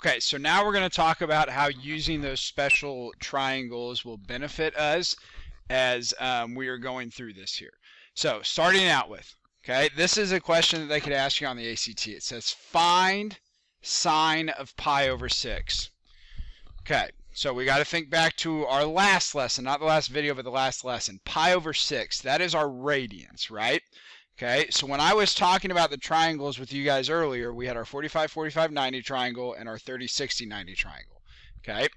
Okay, so now we're going to talk about how using those special triangles will benefit us as we are going through this here. So starting out with, okay, this is a question that they could ask you on the ACT. It says find sine of pi over 6. Okay, so we got to think back to our last lesson, not the last video, but the last lesson. Pi over 6, that is our radians, right? Okay, so when I was talking about the triangles with you guys earlier, we had our 45, 45, 90 triangle and our 30, 60, 90 triangle. Okay,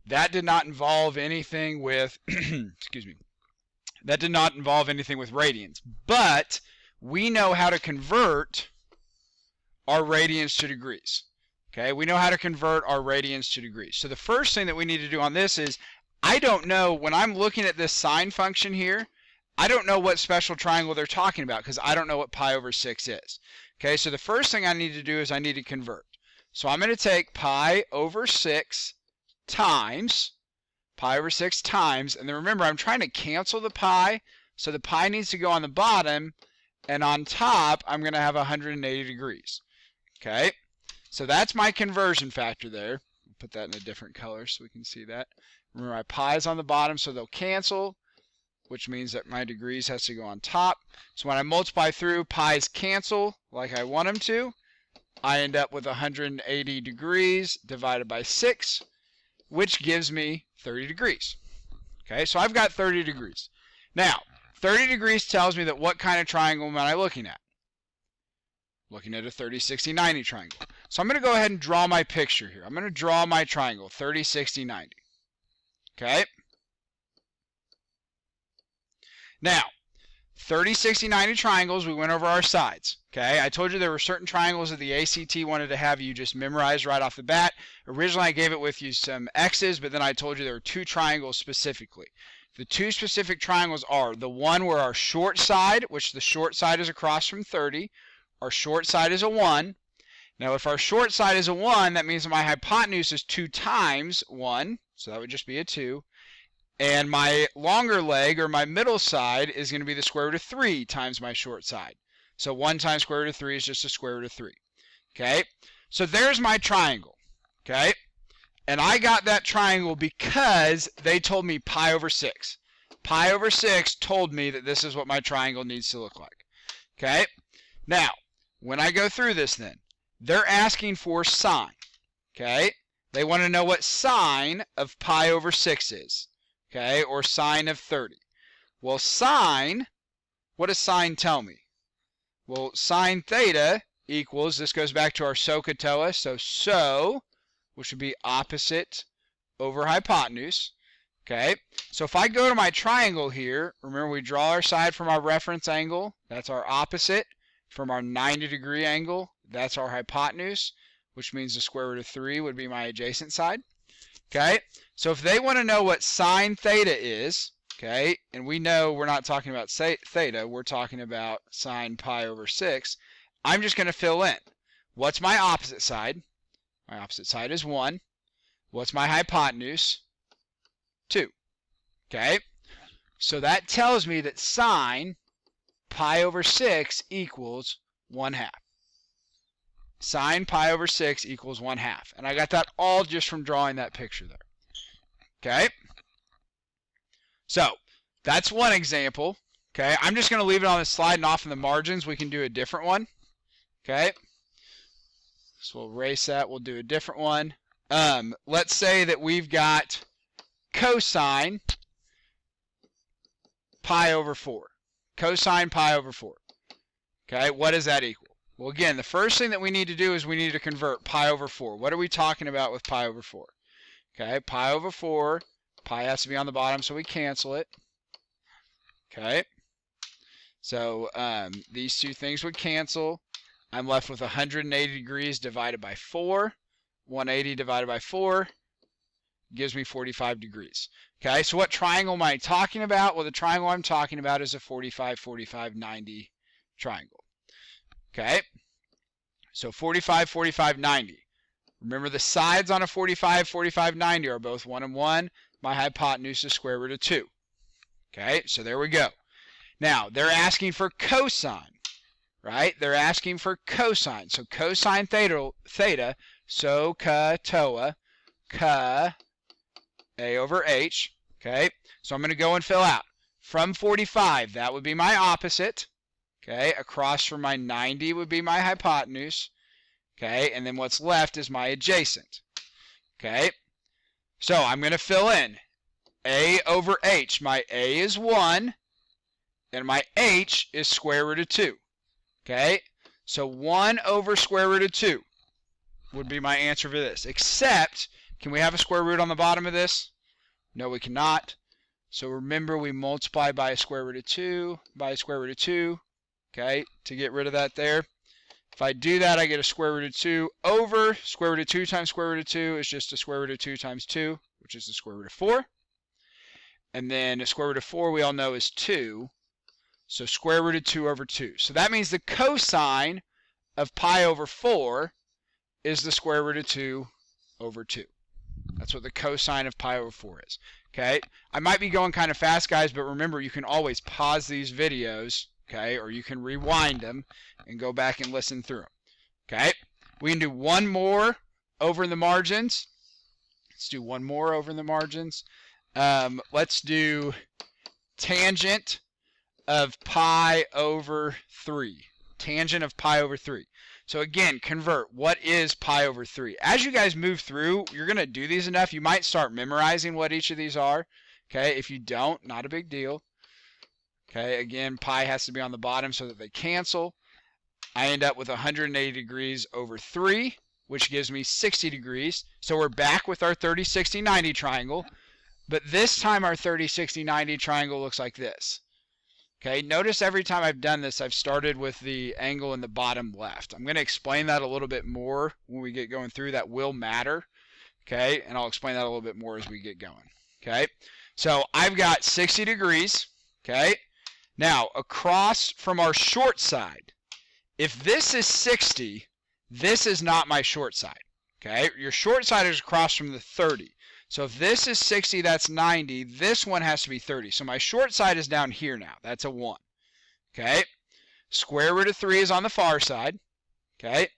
that did not involve anything with, excuse me, that did not involve anything with radians. But we know how to convert our radians to degrees. Okay, we know how to convert our radians to degrees. So the first thing that we need to do on this is, I don't know, when I'm looking at this sine function here, I don't know what special triangle they're talking about because I don't know what pi over 6 is. Okay, so the first thing I need to do is I need to convert. So I'm going to take pi over 6 times, and then remember I'm trying to cancel the pi, so the pi needs to go on the bottom, and on top I'm going to have 180 degrees. Okay, so that's my conversion factor there. I'll put that in a different color so we can see that. Remember my pi is on the bottom, so they'll cancel, which means that my degrees has to go on top. So when I multiply through, pi's cancel like I want them to. I end up with 180 degrees divided by 6, which gives me 30 degrees. Okay, so I've got 30 degrees. Now, 30 degrees tells me that what kind of triangle am I looking at? Looking at a 30, 60, 90 triangle. So I'm going to go ahead and draw my picture here. I'm going to draw my triangle, 30, 60, 90. Okay? Now, 30, 60, 90 triangles, we went over our sides. Okay, I told you there were certain triangles that the ACT wanted to have you just memorize right off the bat. Originally, I gave it with you some X's, but then I told you there were two triangles specifically. The two specific triangles are the one where our short side, which the short side is across from 30, our short side is a 1. Now, if our short side is a 1, that means that my hypotenuse is 2 times 1, so that would just be a 2. And my longer leg, or my middle side, is going to be the square root of 3 times my short side. So 1 times square root of 3 is just the square root of 3. Okay? So there's my triangle. Okay? And I got that triangle because they told me pi over 6. Pi over 6 told me that this is what my triangle needs to look like. Okay? Now, when I go through this then, they're asking for sine. Okay? They want to know what sine of pi over 6 is. Okay, or sine of 30. Well, sine, what does sine tell me? Well, sine theta equals, this goes back to our SOHCAHTOA, so, which would be opposite over hypotenuse. Okay, so if I go to my triangle here, remember we draw our side from our reference angle, that's our opposite. From our 90-degree angle, that's our hypotenuse, which means the square root of 3 would be my adjacent side. Okay, so if they want to know what sine theta is, okay, and we know we're not talking about theta, we're talking about sine pi over 6, I'm just going to fill in. What's my opposite side? My opposite side is 1. What's my hypotenuse? 2. Okay, so that tells me that sine pi over 6 equals 1/2. Sine pi over 6 equals 1/2. And I got that all just from drawing that picture there. Okay? So, that's one example. Okay? I'm just going to leave it on the slide and off in the margins. We can do a different one. Okay? So we'll erase that. We'll do a different one. Let's say that we've got cosine pi over 4. Cosine pi over 4. Okay? What does that equal? Well, again, the first thing that we need to do is we need to convert pi over 4. What are we talking about with pi over 4? Okay, pi over 4, pi has to be on the bottom, so we cancel it. Okay, so these two things would cancel. I'm left with 180 degrees divided by 4. 180 divided by 4 gives me 45 degrees. Okay, so what triangle am I talking about? Well, the triangle I'm talking about is a 45, 45, 90 triangle. Okay, so 45, 45, 90. Remember the sides on a 45, 45, 90 are both 1 and 1. My hypotenuse is square root of 2. Okay, so there we go. Now, they're asking for cosine, right? They're asking for cosine. So cosine theta, SOHCAHTOA, ka, A over H. Okay, so I'm going to go and fill out. From 45, that would be my opposite. Okay, across from my 90 would be my hypotenuse. Okay, and then what's left is my adjacent. Okay, so I'm going to fill in A over H. My A is 1, and my H is square root of 2. Okay, so 1 over square root of 2 would be my answer for this. Except, can we have a square root on the bottom of this? No, we cannot. So remember, we multiply by a square root of 2 by a square root of 2, okay, to get rid of that there. If I do that, I get a square root of 2 over square root of 2 times square root of 2 is just a square root of 2 times 2, which is the square root of 4. And then a square root of 4 we all know is 2. So square root of 2 over 2. So that means the cosine of pi over 4 is the square root of 2 over 2. That's what the cosine of pi over 4 is. Okay, I might be going kind of fast, guys, but remember, you can always pause these videos, okay, or you can rewind them and go back and listen through them. Okay, we can do one more over in the margins. Let's do one more over in the margins. Let's do tangent of pi over 3. Tangent of pi over 3. So again, convert. What is pi over 3? As you guys move through, you're going to do these enough. You might start memorizing what each of these are. Okay, if you don't, not a big deal. Okay, again, pi has to be on the bottom so that they cancel. I end up with 180 degrees over 3, which gives me 60 degrees. So we're back with our 30, 60, 90 triangle. But this time our 30, 60, 90 triangle looks like this. Okay, notice every time I've done this, I've started with the angle in the bottom left. I'm going to explain that a little bit more when we get going through. That will matter. Okay, and I'll explain that a little bit more as we get going. Okay, so I've got 60 degrees. Okay, now across from our short side, if this is 60, this is not my short side. Okay, your short side is across from the 30. So if this is 60, that's 90. This one has to be 30. So my short side is down here now. That's a 1. Okay. Square root of 3 is on the far side. Okay.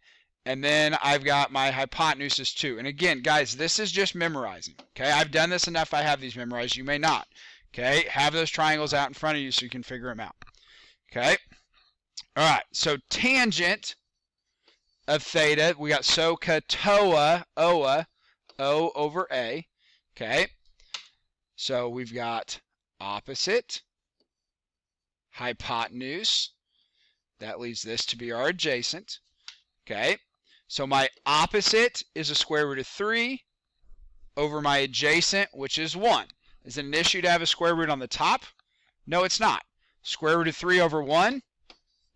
And then I've got my hypotenuse is 2. And again, guys, this is just memorizing. Okay. I've done this enough. I have these memorized. You may not. Okay. Have those triangles out in front of you so you can figure them out. Okay. All right. So tangent of theta, we got SOHCAHTOA, OA, O over A. Okay, so we've got opposite, hypotenuse, that leaves this to be our adjacent. Okay, so my opposite is a square root of 3 over my adjacent, which is 1. Is it an issue to have a square root on the top? No, it's not. Square root of 3 over 1,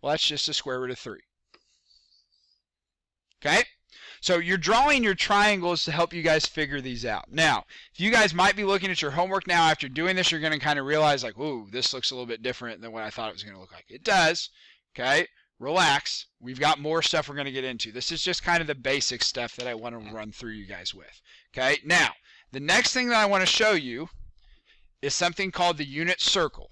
well, that's just a square root of 3. Okay? So you're drawing your triangles to help you guys figure these out. Now, if you guys might be looking at your homework now after doing this, you're going to kind of realize like, ooh, this looks a little bit different than what I thought it was going to look like. It does. Okay? Relax. We've got more stuff we're going to get into. This is just kind of the basic stuff that I want to run through you guys with. Okay? Now, the next thing that I want to show you is something called the unit circle.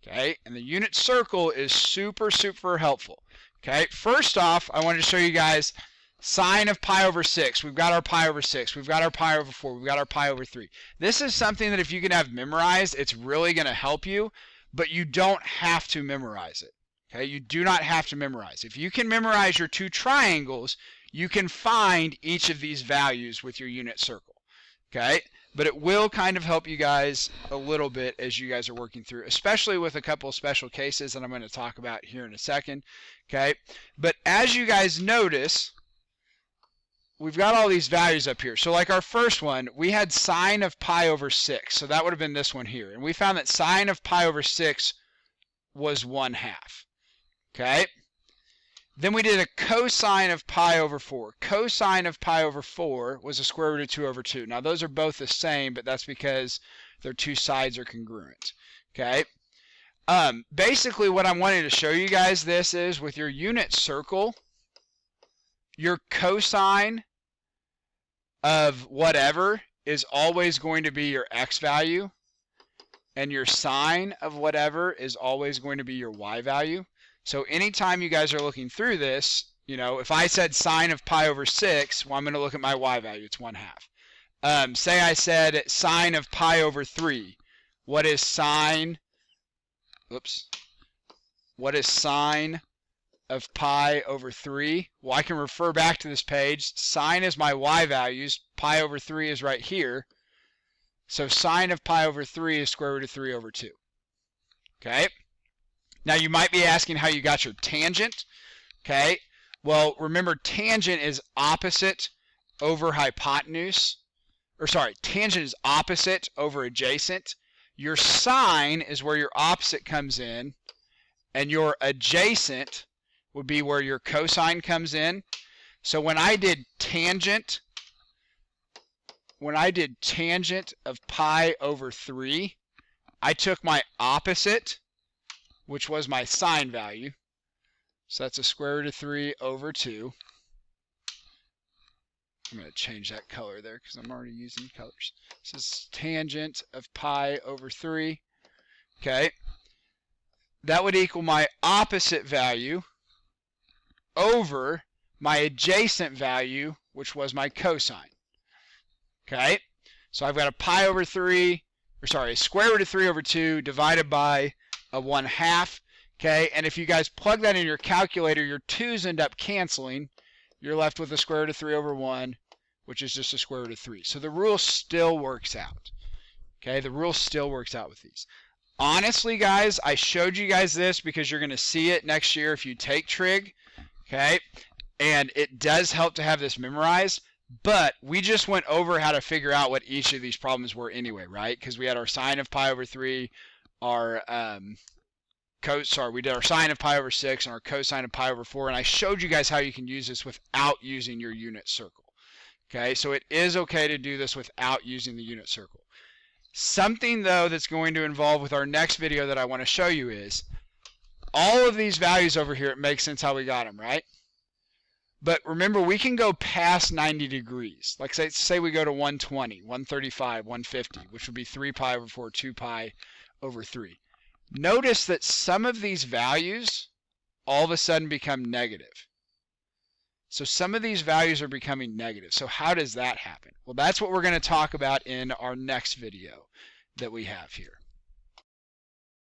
Okay? And the unit circle is super, super helpful. Okay? First off, I wanted to show you guys sine of pi over 6. We've got our pi over 6. We've got our pi over 4. We've got our pi over 3. This is something that if you can have memorized, it's really going to help you, but you don't have to memorize it. Okay? You do not have to memorize. If you can memorize your two triangles, you can find each of these values with your unit circle. Okay? But it will kind of help you guys a little bit as you guys are working through, especially with a couple of special cases that I'm going to talk about here in a second. Okay? But as you guys notice, we've got all these values up here. So like our first one, we had sine of pi over 6. So that would have been this one here. And we found that sine of pi over 6 was 1/2. Okay? Then we did a cosine of pi over 4. Cosine of pi over 4 was a square root of 2 over 2. Now those are both the same, but that's because their two sides are congruent. Okay? Basically what I'm wanting to show you guys this is with your unit circle, your cosine of whatever is always going to be your x value, and your sine of whatever is always going to be your y value. So anytime you guys are looking through this, if I said sine of pi over 6, well, I'm going to look at my y value. It's 1/2. Say I said sine of pi over 3. What is sine? Oops. What is sine of pi over 3? Well, I can refer back to this page. Sine is my y values. Pi over 3 is right here. So sine of pi over 3 is square root of 3 over 2. Okay? Now you might be asking how you got your tangent. Okay? Well, remember tangent is opposite over hypotenuse. Or sorry, tangent is opposite over adjacent. Your sine is where your opposite comes in, and your adjacent would be where your cosine comes in. So when I did tangent of pi over 3, I took my opposite, which was my sine value. So that's a square root of 3 over 2. I'm going to change that color there because I'm already using colors. This is tangent of pi over 3. Okay. That would equal my opposite value over my adjacent value, which was my cosine. Okay. So I've got a pi over 3, or sorry, a square root of 3 over 2 divided by a 1/2. Okay. And if you guys plug that in your calculator, your 2's end up canceling. You're left with a square root of 3 over 1, which is just a square root of 3. So the rule still works out. Okay, the rule still works out with these. Honestly, guys, I showed you guys this because you're going to see it next year if you take trig. Okay, and it does help to have this memorized, but we just went over how to figure out what each of these problems were anyway, right? Because we had our sine of pi over 3, our we did our sine of pi over 6 and our cosine of pi over 4, and I showed you guys how you can use this without using your unit circle. Okay, so it is okay to do this without using the unit circle. Something, though, that's going to involve with our next video that I want to show you is all of these values over here. It makes sense how we got them, right? But remember, we can go past 90 degrees. Like say we go to 120, 135, 150, which would be 3 pi over 4, 2 pi over 3. Notice that some of these values all of a sudden become negative. So some of these values are becoming negative. So how does that happen? Well, that's what we're going to talk about in our next video that we have here.